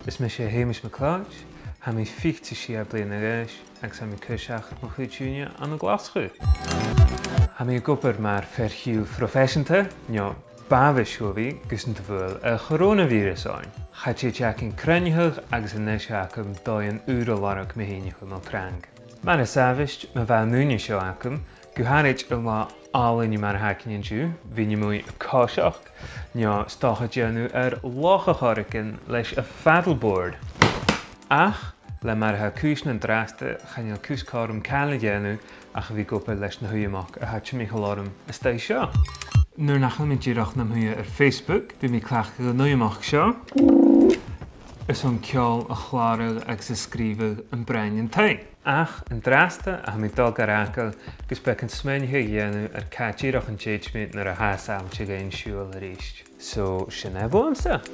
Is me sé Hamish McLeod, ha mi fichte si a blian a réis, ag sa mi cysach mo chwyd junior an y glaschu. Ha mi gwybod mae'r ferchiw profesiynta, nio bafis siofi gysyn tyfwyl y coronavirus oen. Chad ti jac yn crynhwch ag sy'n nesiac am doi'n larog me hynnych yn trang. Mae'n ysafist, mae fel nwyn sio acym, gwharid yma alyn i mae'r hacyn yn jiw, fi ni mwy cosioch, nio stocha dianw loch o choricyn leis y paddleboard. Ach, le mae'r ha cwys na'n draste, chan i'n cwys corwm cael y dianw, ach fi gwybod leis na hwyamach a hatch mi chalorwm ystau sio. Nw'r nachal mi dirach na hwya Facebook, fi mi clach y hwyamach sio. Is o'n ciol a chlarel ag sy sgrifel yn brein yn tein. Ach, yn drasta a mi dog ar acol, gysbeth yn smen hi ienw ar cadirach yn judgment na'r a hasam ti gael siwl yr eist. So, sy'n efo amser.